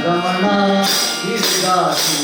ರಮಣ ಗಿರಿದಾಸಿ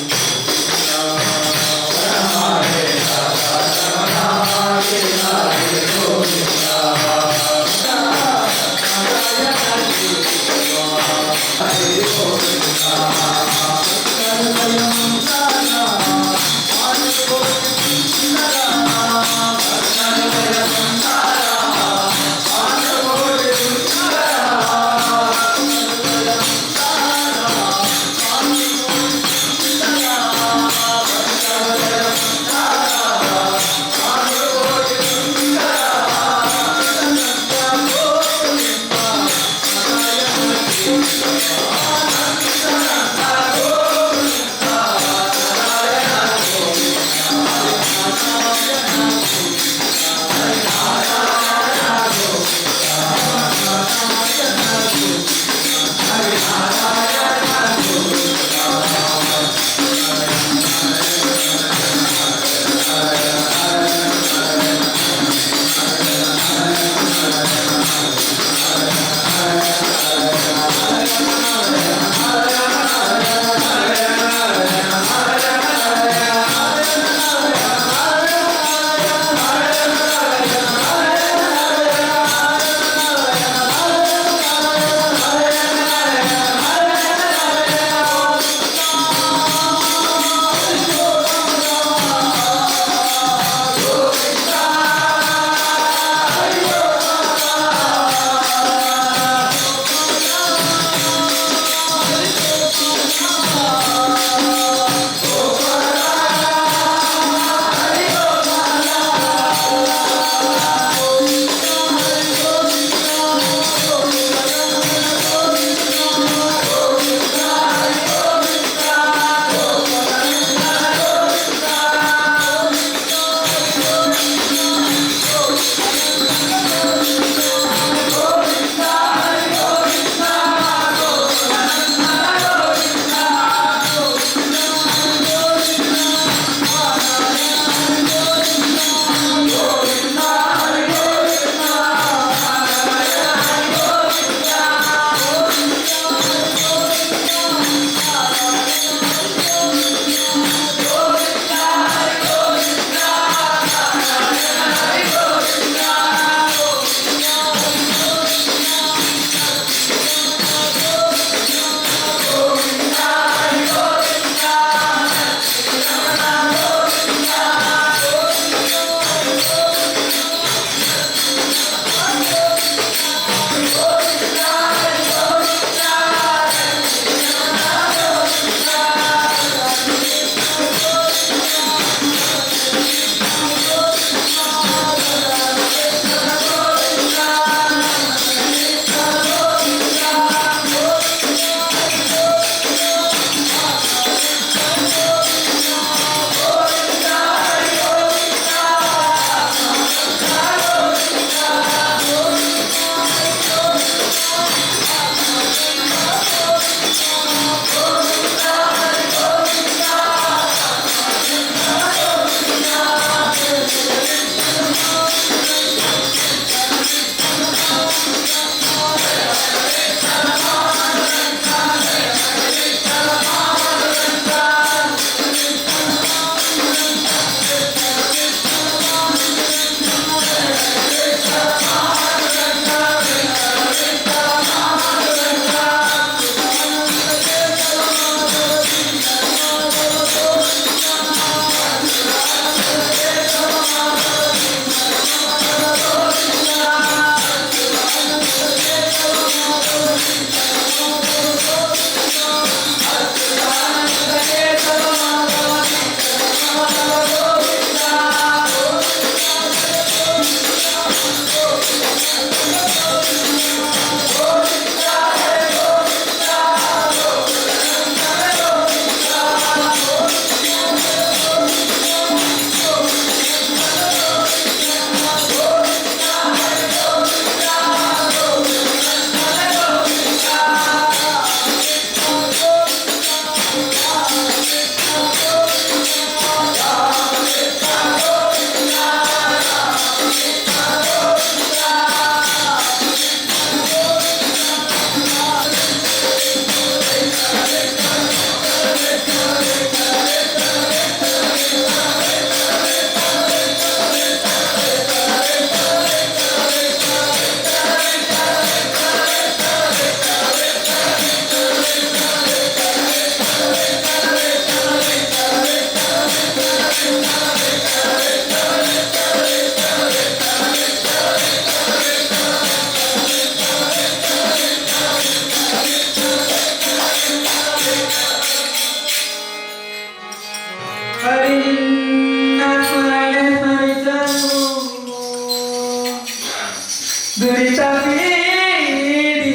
ದುರಿತ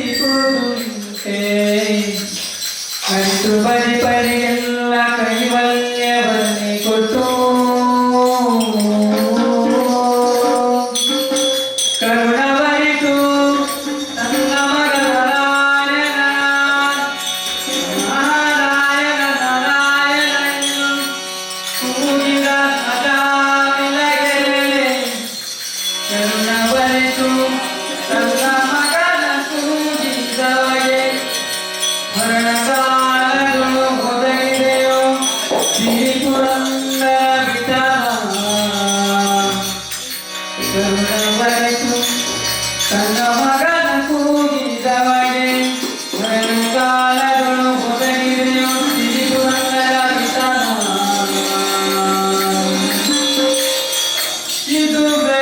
ಪೀಡಿಸುವುದುಂಟೆ ಅಂಟು ಬರಿ ಪರಿಗೆಲ್ಲ ಕೈವಲ್ಯವನ್ನೇ ಕೊಟ್ಟು ಕರುಣವರಿತು ನನ್ನ ಮಗ ನಾರಾಯಣನು ಕೂಗಿದ ಅಜಾಮಿಲಗೆ ಕರುಣವರಿತು ತನ್ನ ಮಗನ ಕೂಗಿದವಗೆ ಮರಣಕಾಲಗಳು ಒದಗಿದೆಯೋ ಶ್ರೀಪುರಂದ ವಿಠಲ ಕರುಣವರಿತು ತನ್ನ ಮಗನ ಕೂಗಿದವಗೆ ಮರಣಕಾಲಗಳು ಒದಗಿದೆಯೋ ಶ್ರೀಪುರಂದರ ವಿಠಲ ಇದುವೇ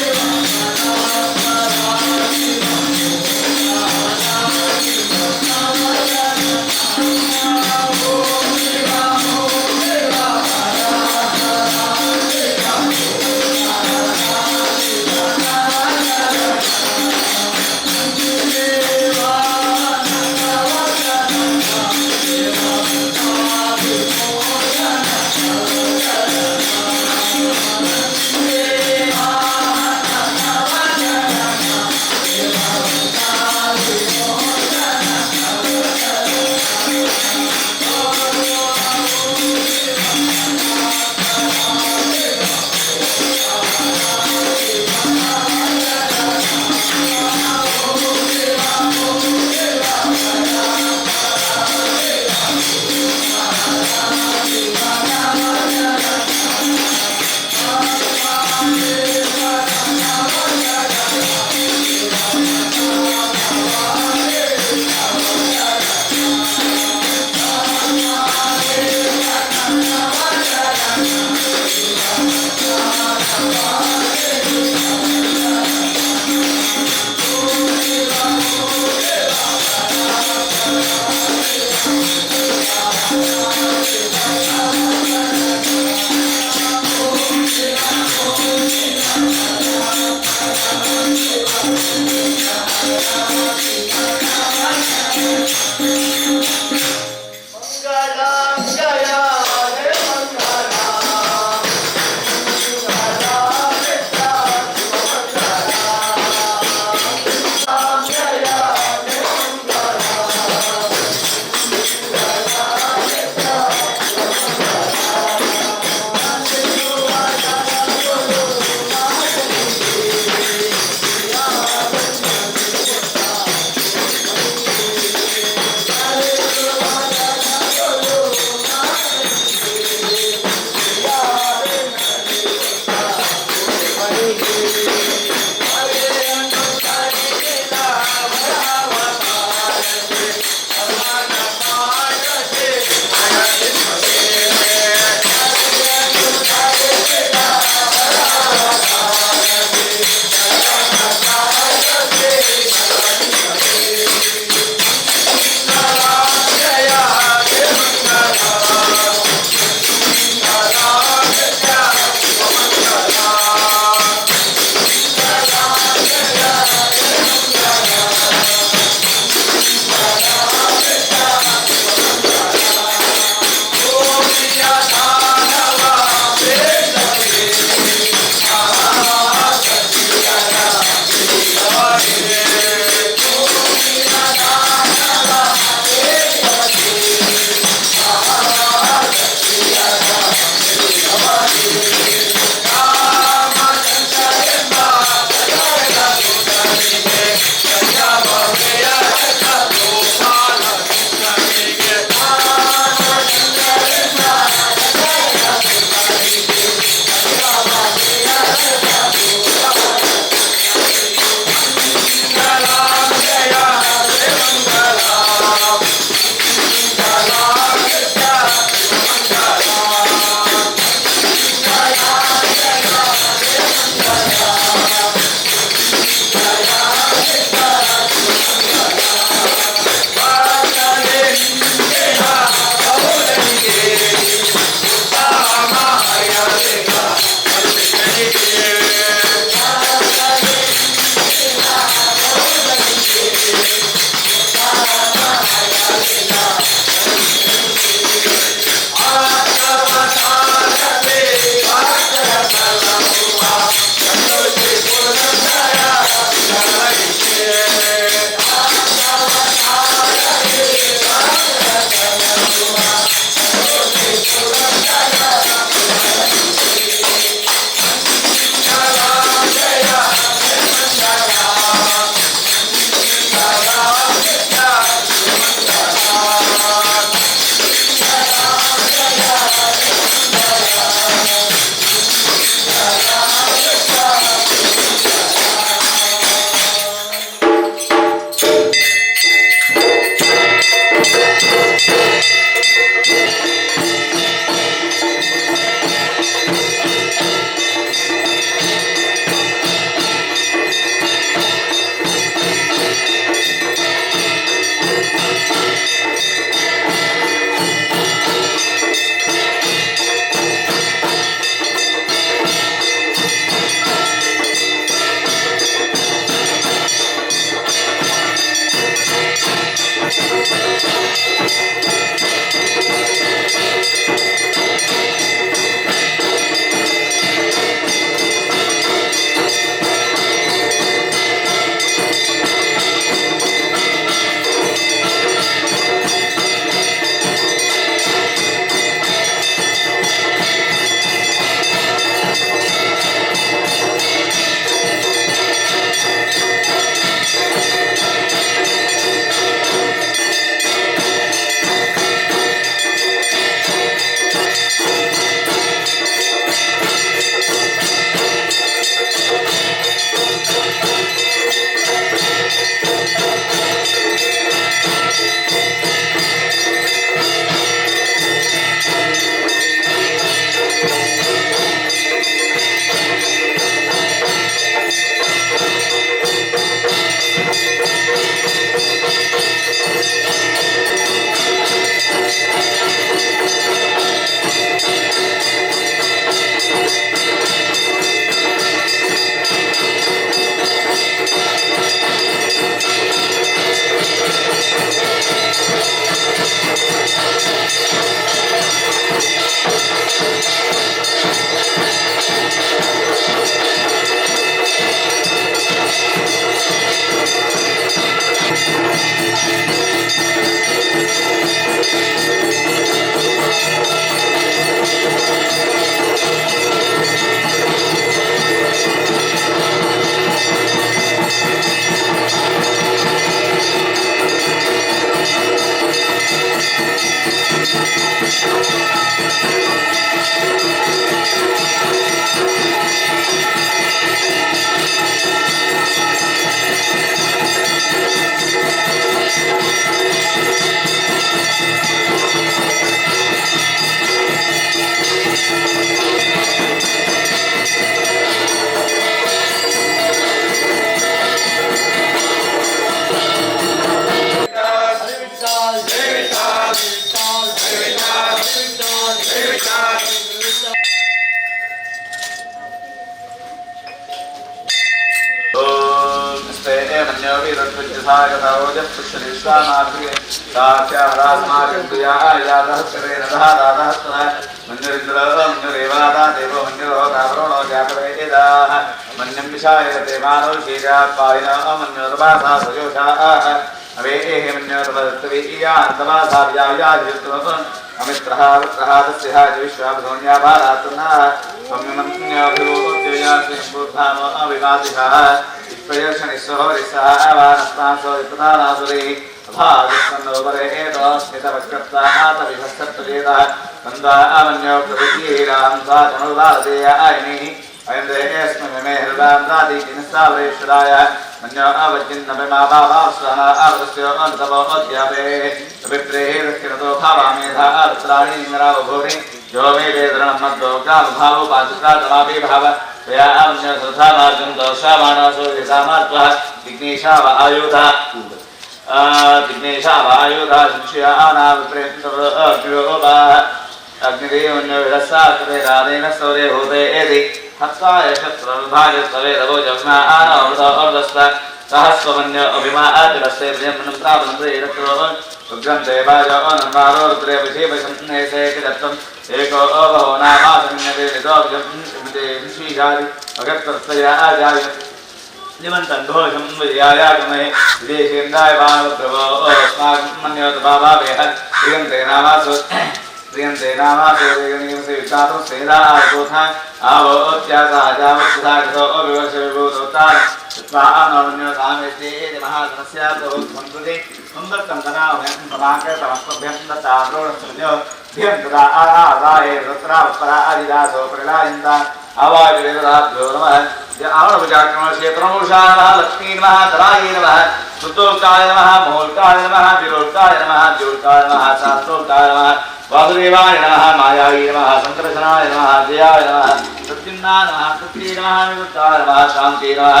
वासुदेवाय नमः मायाय नमः संकर्षणाय नमः जयाय नमः सत्युन्नाय नमः सत्ये नमः विमुक्ताय नमः शान्ते नमः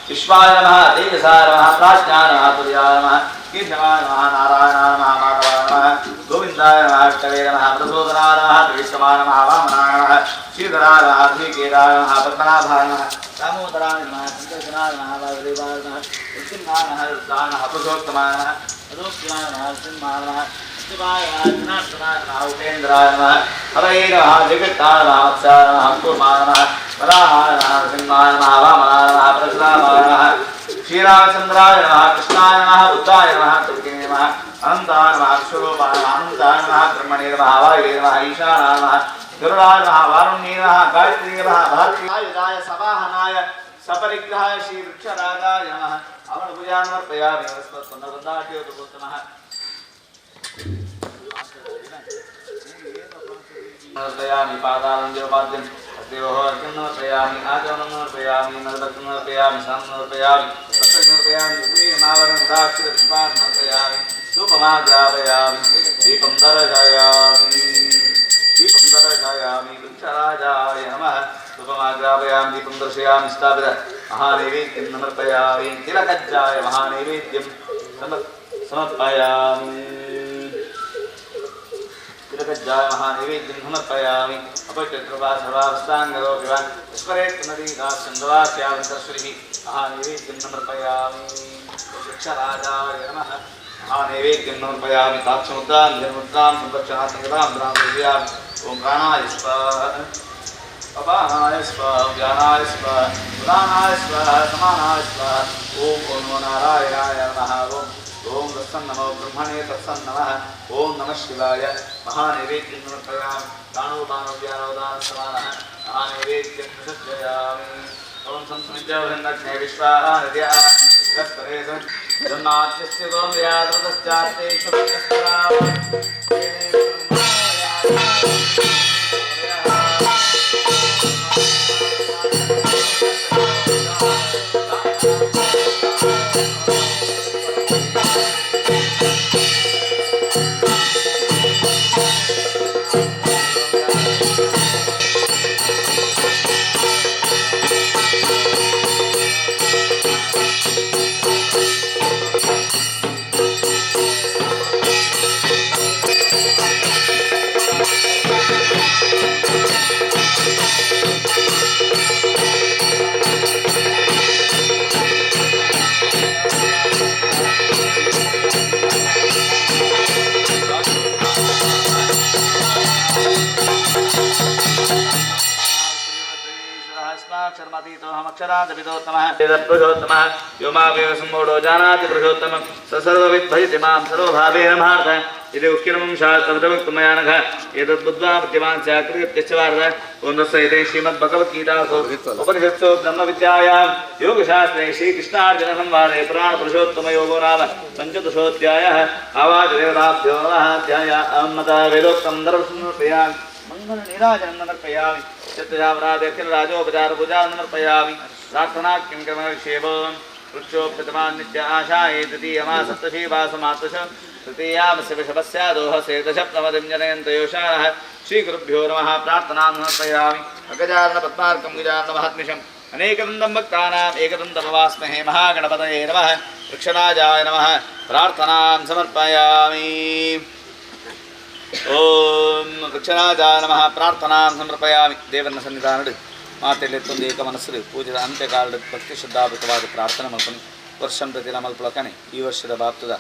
विश्वाय नमः तेजसाय नमः प्राज्ञाय नमः तुर्याय नमः केशवाय नमः नारायणाय नमः माधवाय नमः गोविन्दाय नमः विष्णवे नमः प्रचोदनाय नमः त्रिविक्रमाय नमः वामनाय नमः श्रीधराय नमः श्रीकेदाय नमः पद्मनाभाय नमः दामोदराय नमः संकर्षणाय नमः वासुदेवाय नमः सत्युन्नाय नमः रुद्राय नमः पुरुषोत्तमाय नमः अदोक्षाय नमः सिंहाय नमः उपेन्द्राय नमः हरये नमः जगत्ताय नमः वत्साय नमः कुर्माय नमः वराहाय नमः सिंहाय नमः वामनाय नमः परशुरामाय नमः श्रीरामचन्द्राय नमः कृष्णाय नमः बुद्धाय नमः तुर्गिने नमः अनन्ताय नमः विश्वरूपाय नमः अनन्ताय नमः ब्रह्मणे नमः वायुवे नमः ईशानाय नमः गरुडाय नमः वारुण्ये नमः गायत्री नमः भारतीयाय सवाहनाय सपरिग्रहाय श्रीवृक्षराजाय नमः अवनभुजान्वर्तयामि वस्पत्पन्नवृन्दाट्योतमः नमस्यामि पादालंजोपाद्यं देवो अर्घ्यं नमस्यामि आचमनं नमस्यामि नर्दतं नमस्यामि सां नमस्यामि तस्य नमस्यामि उपीयमावरणं दाक्षित पुष्पान् नमस्यामि धूपमाग्रापयामि दीपं दर्शयामि वृक्षराजाय नमः धूपमाग्रापयामि दीपं दर्शयामि स्थापित महानैवेद्यं समर्पयामि तिलकज्जाय महानैवेद्यं समर्पयामि तिलकज्जाय महानैवेद्यं समर्पयामि अपचक्रवा सर्वावस्थाङ्गरोपिवान् स्मरेत्नदीदास्यन्दवास्यावन्तश्रीः महानैवेद्यं समर्पयामि वृक्षराजाय नमः महानैवेद्यं समर्पयामि ताक्षमुद्रां धर्मुद्रां संरक्षणात्मकतां द्रामयामि ॐ प्राणाय स्वाहा अपानाय स्वाहा व्यानाय स्वाहा उदानाय स्वाहा समानाय स्वाहा ॐ नमो नारायणाय नमः ओम तत्सन्नमो ब्रह्मणे तत्सन्नमः ओम नमः शिवाय महानैवेद्यं समर्पयामि दानोदानव्यानोदान समानः महानैवेद्यं सज्जयामि ओम संस्मित्य वृन्दग्ने विश्वाः नद्याः जन्माद्यस्य गोमयाद्रतश्चास्ते शुभकस्तरा योमावेशम्मोढो जानाति पुरुषोत्तमं स सर्वविद्भजति मां सर्वभावेन महार्थ यदि उक्किरमं शास्त्रवक्तुमया नघ एतद्बुद्ध्वा प्रतिमान् स्याकृत्यश्च वार्ध ॐ तस्सैते श्रीमद्भगवद्गीतासु उपनिषत्सु ब्रह्मविद्यायां योगशास्त्रे श्रीकृष्णार्जुनसंवादे पुराणपुरुषोत्तमयोगो नाम पञ्चदशोऽध्यायः आवाजदेवताभ्यो नमः ध्याय अहं वेदोक्तं दर्शनमर्पयामि मंगलनीराजनं समर्पयामि चित्तजामराजोपचार पूजा समर्पयामि प्रार्थना किं कर्मक्षेम वृक्षोप्यतमान् नित्य आशाये तृतीयमासप्तशीवासमातश तृतीयामस्य वृषभस्यादोहसे दशप्तमदिं जनयन्तयोषाणः श्रीगुरुभ्यो नमः प्रार्थनां समर्पयामि अगजाननपद्मार्कं गजाननमहात्मिषम् अनेकदन्तं भक्तानाम् एकदन्तमवास्महे महागणपतये नमः वृक्षराजाय नमः प्रार्थनां समर्पयामि ओम वृक्षराजाय नमः प्रार्थनां समर्पयामि देवरನ್ನ ಸನ್ನಿಧಾನದಲ್ಲಿ ಮಾತೆಲ್ಲೆತ್ತೊಂದು ಏಕ ಮನಸ್ಸು ಪೂಜೆದ ಅಂತ್ಯಕಾಲದ ಭಕ್ತಿ ಶ್ರದ್ಧಾಪೂರ್ವಕವಾದ ಪ್ರಾರ್ಥನೆ ಮಾಡ್ಕೊಂಡು ವರ್ಷಂ ಪ್ರತಿ ಮಲ್ಪಲಕನೆ ಈ ವರ್ಷದ ಬಾಪ್ತದ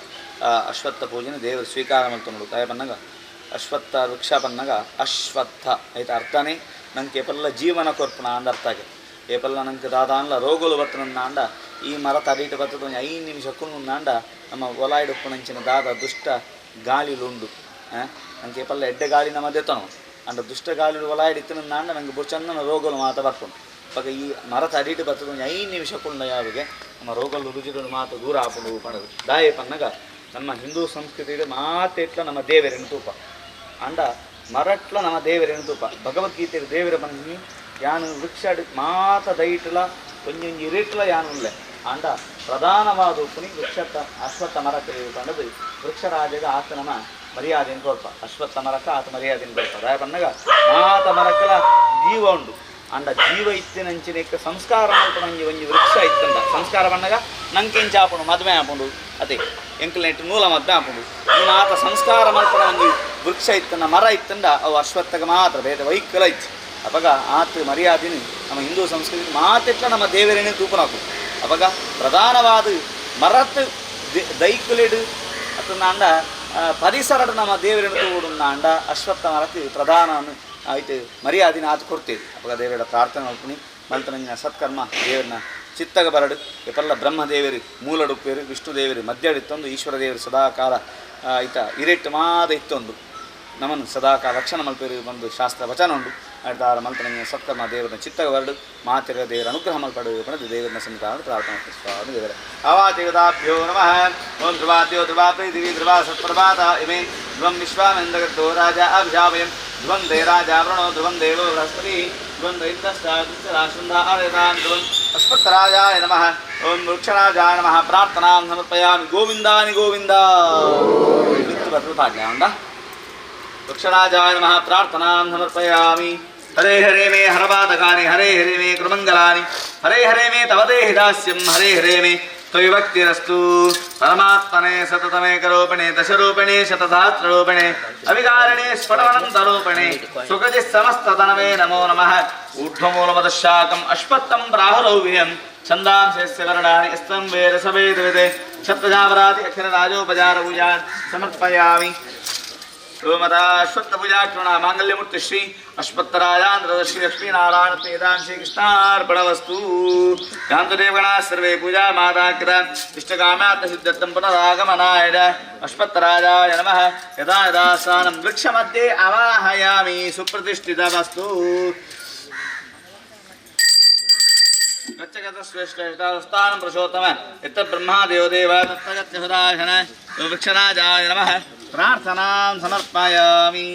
ಅಶ್ವತ್ಥ ಪೂಜೆನ ದೇವರು ಸ್ವೀಕಾರ ಮಾಡ್ಕೊಂಡು ತಾಯ ಪನ್ನಗ ಅಶ್ವತ್ಥ ವೃಕ್ಷ ಪನ್ನಗ ಅಶ್ವತ್ಥ ಐತ ಅರ್ಥನೇ ನಂಗೆ ಏಪಲ್ಲ ಜೀವನ ಕೊರ್ಪಣ ಅಂದ ಅರ್ಥ ಆಗಿದೆ ಏಪಲ್ಲ ನಂಗೆ ದಾದಾನ್ಲ ರೋಗುಲು ಬರ್ತನನ್ನ ಅಂಡ ಈ ಮರ ತಡೀಟ ಬರ್ತದ 5 ನಿಮಿಷ ಕುಣ್ಣು ಅಂಡ ನಮ್ಮ ಒಲಾಯಿಡುಪ್ಪನಂಚಿನ ದಾದ ದುಷ್ಟ ಗಾಳಿಲುಂಡು ನಂಗೆ ಪಲ್ಲ ಎಡ್ಡೆ ಗಾಳಿ ನಮ್ಮ ದೆತ್ತನು ಅಂಡ ದುಷ್ಟ ಗಾಳಿ ಒಲಾಯಿಡಿತ್ತು ನಾಂಡ ನಂಗೆ ಬುಚನ್ನ ರೋಗಲು ಮಾತ ಬರ್ಕೊಂಡು ಪಕ್ಕ ಈ ಮರ ತಡೀಟು ಬರ್ತದ 5 ನಿಮಿಷ ಕುಂಡ ಯಾವಿಗೆ ನಮ್ಮ ರೋಗಲು ರುಚಿಗಳು ಮಾತು ದೂರ ಹಾಕೊಂಡು ಪಡದು ದಾಯ ಪನ್ನಗ ನಮ್ಮ ಹಿಂದೂ ಸಂಸ್ಕೃತಿയുടെ ಮಾತೆಟ್ಲ ನಮ್ಮ ದೇವರಿನ ತೂಪ ಅಂಡ ಮರಟ್ಲ ನಮ್ಮ ದೇವರಿನ ತೂಪ ಭಗವದ್ಗೀತೆ ದೇವರ ಬಂದು ಯಾನು ವೃಕ್ಷ ಮಾತ ದೈಟ್ಲ ಕೊಂಚ ಇರಿಟ್ಲ ಯಾನುಲ್ಲೆ ಅಂಡ ಪ್ರಧಾನವಾದ ಉಪ್ಪುನಿ ವೃಕ್ಷತ್ತ ಅಶ್ವತ್ಥ ಮರಕ್ಕೆ ಕಂಡದು ವೃಕ್ಷರಾಜಗ ಆತ ನಮ್ಮ ಮರ್ಯಾದೆಯನ್ನು ಕೊಡ್ಪ ಅಶ್ವತ್ಥ ಮರಕ ಆತ ಮರ್ಯಾದೆಯನ್ನು ಕೊಡ್ಪ ದಾಯ ಪನ್ನಗ ಆತ ಮರಕಲ ಜೀವ ಉಂಡು ಅಂಡ ಜೀವ ಇತ್ತಿನಂಚಿನ ಸಂಸ್ಕಾರ ಮಲ್ಪನಂಜಿ ಒಂಜಿ ವೃಕ್ಷ ಇತ್ತಂಡ ಸಂಸ್ಕಾರ ಪನ್ನಗ ನಂಕೆಂಚ ಆಪುಂಡು ಮದುವೆ ಆಪುಂಡು ಅದೇ ಎಂಕಲ್ನೆಟ್ಟು ನೂಲ ಮದುವೆ ಆಪುಂಡು ಇನ್ನು ಆತ ಸಂಸ್ಕಾರ ಮಲ್ಪನ ಒಂಜಿ ವೃಕ್ಷ ಇತ್ತಂಡ ಮರ ಇತ್ತಂಡ ಅವು ಅಶ್ವತ್ಥಗ ಮಾತ್ರ ಬೇರೆ ವೈಕಲ ಇತ್ತು ಅವಾಗ ಆತ ಮರ್ಯಾದೆನು ನಮ್ಮ ಹಿಂದೂ ಸಂಸ್ಕೃತಿ ಮಾತೆಟ್ಲ ನಮ್ಮ ದೇವರೇನೇ ತೂಪನಾಕು ಅವಾಗ ಪ್ರಧಾನವಾದ ಮರತ್ ದೈಕುಲೆಡು ಅಥವಾ ಅಂಡ ಪರಿಸರದ ನಮ್ಮ ದೇವರನ್ನು ತೋಡುನ್ನ ಅಂಡ ಅಶ್ವತ್ಥ ಮರಕ್ಕೆ ಪ್ರಧಾನ ಆಯ್ತು ಮರ್ಯಾದಿನ ಆತು ಕೊಡ್ತೇವೆ ಅವಾಗ ದೇವರ ಪ್ರಾರ್ಥನೆ ಮಾಡ್ತೀನಿ ಮಲ್ತನ ಸತ್ಕರ್ಮ ದೇವರನ್ನ ಚಿತ್ತಗ ಬರಡು ಎಪ್ಪಲ್ಲ ಬ್ರಹ್ಮದೇವರು ಮೂಲಡುಪ್ಪೇರು ವಿಷ್ಣು ದೇವರು ಮಧ್ಯಡಿತ್ತೊಂದು ಈಶ್ವರ ದೇವರು ಸದಾಕಾಲ ಆಯ್ತ ಇರೆಟ್ಟು ಮಾದ ಇತ್ತೊಂದು ನಮ್ಮನ್ನು ಸದಾಕಾಲ ರಕ್ಷಣೆ ಮಲ್ಪೇರು ಒಂದು ಶಾಸ್ತ್ರ ವಚನ ಉಂಟು ಆಯ್ತಾರ ಮಲ್ತನ ಸತ್ಕರ್ಮ ದೇವರನ್ನ ಚಿತ್ತಗ ಬರಡು ಮಾತಿರ ದೇವರ ಅನುಗ್ರಹ ಮಲ್ಪಡು ಪಡೆದು ದೇವರನ್ನ ಸನ್ನಿಧಾನ ಪ್ರಾರ್ಥನೆ ಸ್ವಾಮಿ ದೇವರ ಅವಾತಿಗತಾಭ್ಯೋ ನಮಃ ಓಂ ಧ್ರುವಾದ್ಯೋ ಧ್ರುವ ಪ್ರೀತಿವಿ ಧ್ರುವ ಸತ್ಪ್ರಭಾತ ಇಮೇ ಧ್ರುವಂ ವಿಶ್ವಾಮೆಂದಗತ್ತೋ ರಾಜ ಅಭಿಷಾಪಯಂ ಧ್ರುವಂ ದೇ ರಾಜ ವೃಣೋ ಧ್ರುವಂ ದೇವೋ ಬೃಹಸ್ಪತಿ ಧ್ರುವಂ ದೈತ್ಯಶ್ಚಾರಾಶೃಂಧಾರಯತಾನ್ ಧ್ರುವಂ ಅಶ್ವತ್ಥರಾಜಾಯ ನಮಃ ಓಂ ವೃಕ್ಷರಾಜಾಯ ನಮಃ ಪ್ರಾರ್ಥನಾಂ ಸಮರ್ಪಯಾಮಿ ಗೋವಿಂದಾನಿ ಗೋವಿಂದ ಮಿತ್ತು ಬರ್ತದೆ ಪಾಡ್ಯ ಉಂಡ वृक्षराजाय नमः प्रार्थनां समर्पयामि हरे हरे मे हरपातकानि हरे हरे मे कृमङ्गलानि हरे हरे मे तव देहि दास्यं हरे हरे मे त्वविभक्तिरस्तु परमात्मने सततमेकरूपिणे दशरूपिणे शतसहस्ररूपिणे अविकारिणे स्फुटमनन्तरूपिणे सुकृतिः समस्ततनवे नमो नमः ऊर्ध्वमूलमदशाकम् अश्वत्थं प्राहुरौव्यं छन्दांशस्य वर्णानि स्तं वेदसवेदविदे सप्तजावराति अक्षरराजोपचारपूजान् समर्पयामि रोमता अश्वत्थ पूजा कृणा मांगल्यमूर्ति श्री अश्वत्थराजान्द्र श्री लक्ष्मीनारायण वेदांत श्री कृष्णार्पणवस्तु शांतदेवगणा सर्वे पूजा माता कृता इष्टकाम्यात् सिद्धत्तं पुनरागमनाय अश्वत्थराजाय नमः यदा यदा स्थानं वृक्षमध्ये आवाहयामि सुप्रतिष्ठितमस्तु गच्छ श्रेष्ठस्थानं पुरुषोत्तम यत्र ब्रह्मा देवदेव तत्तगत्यहुदाशन वृक्षराजाय नमः प्रार्थनां समर्पयामि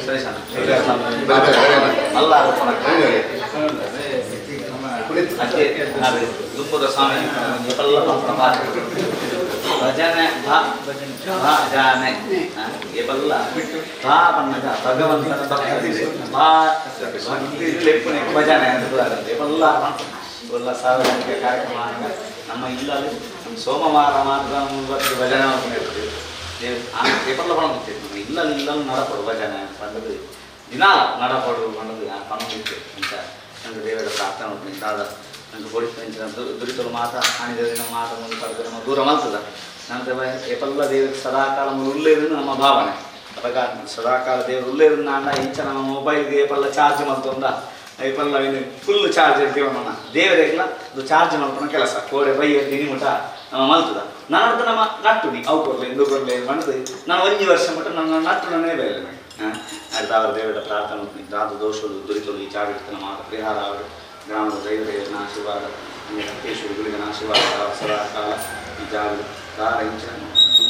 ಸರಿ ಸಣ್ಣ ಅಲ್ಲ ದುಂಬುದ ಸ್ವಾಮಿ ಭಜನೆ ಭಜನೆ ಏಪಲ್ಲ ಭಾ ಬಣ್ಣದ ಭಗವಂತನ ಭಕ್ತಿ ಭಾ ಭಜನೆ ಅಂತ ಏಪಲ್ಲ ಎಲ್ಲ ಸಾರ್ವಜನಿಕ ಕಾರ್ಯಕ್ರಮ ನಮ್ಮ ಇಲ್ಲಲ್ಲಿ ಸೋಮವಾರ ಮಾತ್ರ ಇವತ್ತು ಭಜನೆ ಮಾಡ್ಕೊಂಡಿರ್ತೀವಿ ಏಪಲ್ಲ ಪಣಗುತ್ತೇವೆ ನಮ್ಮ ಇಲ್ಲಲ್ಲಿ ಇಲ್ಲಲ್ಲಿ ನಡಪಡು ಭಜನೆ ಪಂಡದು ದಿನ ನಡಪಡು ಪಂಡದು ಪಣಗಿತ್ತು ಅಂತ ನಂಗೆ ದೇವರ ಪ್ರಾರ್ಥನೆ ಉಂಟಾದ ನಂಗೆ ಕೊಡಿಸ್ತಾ ದುರಿತಲು ಮಾತ ಹಾನಿದ ಮಾತ ಮುಂದೆ ಪಡೆದು ನಮ್ಮ ದೂರ ಮಲ್ತದ ನಂತರ ಏಪಲ್ಲ ದೇವರಿಗೆ ಸದಾಕಾಲ ಉಳ್ಳೇದನ್ನು ನಮ್ಮ ಭಾವನೆ ಅವಾಗ ಸದಾಕಾಲ ದೇವರು ಉಳ್ಳೇದನ್ನ ಅಂಡ ಇಂಚ ನಮ್ಮ ಮೊಬೈಲ್ಗೆ ಏಪಲ್ಲ ಚಾರ್ಜ್ ಮಲ್ತೊಂದ ಏಪಲ್ಲ ಫುಲ್ ಚಾರ್ಜ್ ಇರ್ತೀವ ನನ್ನ ದೇವರಿಗೆಲ್ಲ ಅದು ಚಾರ್ಜ್ ಮಾಡ್ಕೊಳೋ ಕೆಲಸ ಕೋಡೆ ಬೈಯ ದಿನಿಮುಟ ನಮ್ಮ ಮಲ್ತದ ನನ್ನ ನಮ್ಮ ನಟ್ಟು ನೀ ಅವು ಕೊಡ್ಲಿ ಇಂದು ಕೊಡ್ಲಿ ಮಣ್ಣದು ನಾನು 1 ವರ್ಷ ಮಟ್ಟ ನನ್ನ ನಟ್ಟು ನನ್ನೇ ಬೇರೆ ಅದು ಅವರ ದೇವರ ಪ್ರಾರ್ಥನೆ ಉಂಟು ದಾದು ದೋಷಗಳು ದುರಿತಲು ಈ ಚಾರಿರ್ತನ ಮಾತ ಪರಿಹಾರ ಅವರು ಗ್ರಾಮದ ದೈವದೇವನ ಆಶೀರ್ವಾದ ಲಂಕೇಶ್ವರಿ ಗುಳಿಗನ ಆಶೀರ್ವಾದ ಸದಾಕಾಲ ಈ ಜಾಗ ದಾರ ಇಂಚಿನ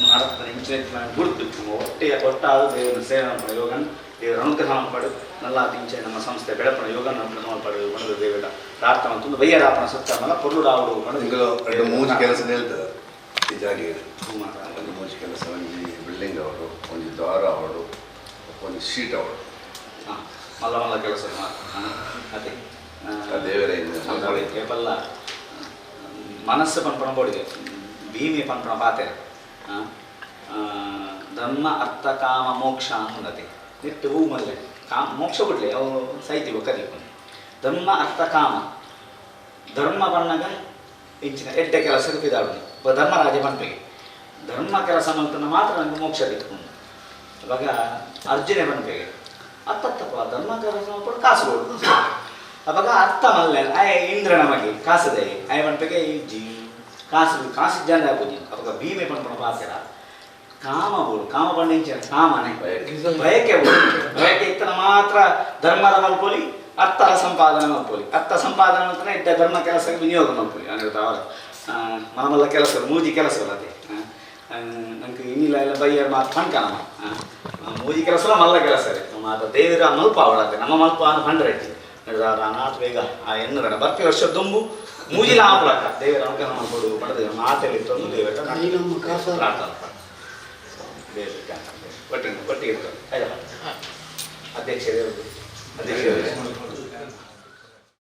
ನಡತನ ಇಂಚಿನ ಗುರುತು ಒಟ್ಟಾದ ದೇವರ ಸೇವನ ಪಡ ಯೋಗನ್ ದೇವರ ಅನುಗ್ರಹ ಪಡು ನಲ್ಲ ಇಂಚೆ ನಮ್ಮ ಸಂಸ್ಥೆ ಬೆಳಪಣ ಯೋಗನ ಅನುಗ್ರಹ ಪಡೆದು ಮನದ ದೇವರ ಪ್ರಾರ್ಥನೆ ತುಂಬ ಬಯ್ಯರಾಪಣ ಸತ್ತ ಮಲ ಪೊರ್ಲು ರಾವಡು ಮನದು ಮೂಜಿ ಕೆಲಸ ಹೇಳ್ತದೆ ಈ ಜಾಗ ಒಂದು ಮೂಜಿ ಕೆಲಸ ಒಂದು ಬಿಲ್ಡಿಂಗ್ ಅವರು ಒಂದು ದ್ವಾರ ಅವರು ಒಂದು ಶೀಟ್ ಅವರು ಹಾಂ ಮಲ್ಲ ಮಲ್ಲ ಕೆಲಸ ಅದೇ ದೇವರೇ ಏಪಲ್ಲ ಮನಸ್ಸು ಪಂಪಣ ಬೋಡಿಗೆ ಭೀಮಿ ಪಂಪಣ ಪಾತೆ ಧರ್ಮ ಅರ್ಥ ಕಾಮ ಮೋಕ್ಷ ಅನ್ನೋದತಿ ನಿಟ್ಟು ಹೂ ಮಲ್ಲೆ ಮೋಕ್ಷ ಬಿಡ್ಲಿ ಅವು ಸೈತಿವ ಕಲಿಕೊಂಡು ಧರ್ಮ ಅರ್ಥ ಕಾಮ ಧರ್ಮ ಬಣ್ಣಗ ಇಂಚಿನ ಎಡ್ಡೆ ಕೆಲಸ ಬಿದಾಡು ಧರ್ಮರಾಜ ಪಂಪಿಗೆ ಧರ್ಮ ಕೆಲಸ ಮಲ್ತನ ಮಾತ್ರ ನನಗೆ ಮೋಕ್ಷ ತಿಳ್ಕೊಂಡು ಅವಾಗ ಅರ್ಜುನ ಪಂಪಿಗೆ ಅತ್ತಪ್ಪ ಧರ್ಮ ಕೆಲಸ ಮಾಡ್ಕೊಂಡು ಕಾಸು ಕೊಡು ಅವಾಗ ಅರ್ಥ ಮಲ್ಲ ಇಂದ್ರ ನಮಗೆ ಕಾಸದೆ ಆಯ ಪಂಪಿಗೆ ಇಜ್ಜಿ ಕಾಸು ಜನ ಆಗುದು ಅವಾಗ ಭೀಮೆ ಪಂಪಣ ಪಾಸರ ಕಾಮ ಬೋಡು ಕಾಮ ಪಂಡಿಂಚ ಕಾಮನೆ ಬಯಕೆ ಬಯಕೆ ಇತ್ತನ ಮಾತ್ರ ಧರ್ಮದ ಮಲ್ಪೋಲಿ ಅರ್ಥರ ಸಂಪಾದನೆ ಮಲ್ಪೋಲಿ ಅರ್ಥ ಸಂಪಾದನೆ ಅಂತಲೇ ಇದ್ದ ಧರ್ಮ ಕೆಲಸಕ್ಕೆ ವಿನಿಯೋಗ ಮಲ್ಪೋಲಿ ಅಂದ್ರೆ ಅವರ ಮಾಮಲ್ಲ ಕೆಲಸ ಮೂಜಿ ಕೆಲಸ ಅದೇ ನಂಗೆ ಇನ್ನಿಲ್ಲ ಎಲ್ಲ ಬೈಯರ್ ಮಾತು ಪಂಕನಮ್ಮ ಮೂಜಿ ಕೆಲಸ ಮಲ್ಲ ಕೆಲಸ ರೀ ಮಾತ ದೇವರ ಮಲ್ಪ ಅವಳತ್ತೆ ನಮ್ಮ ಮಲ್ಪ ಅಂತ ಪಂಡ್ರೈತಿ ನಾತ್ ಬೇಗ ಆ ಎನ್ನರಣ ಬರ್ತಿ ವರ್ಷ ದುಂಬು ಮೂಜಿಲ ಆಪಳಕ ದೇವರ ಅನುಗ್ರಹ ಮಾಡ್ಕೊಡು ಪಡೆದ ಮಾತಲ್ಲಿ ತಂದು ದೇವರ ಒಟ್ಟಿಗೆ ಅಧ್ಯಕ್ಷ ಅಧ್ಯಕ್ಷ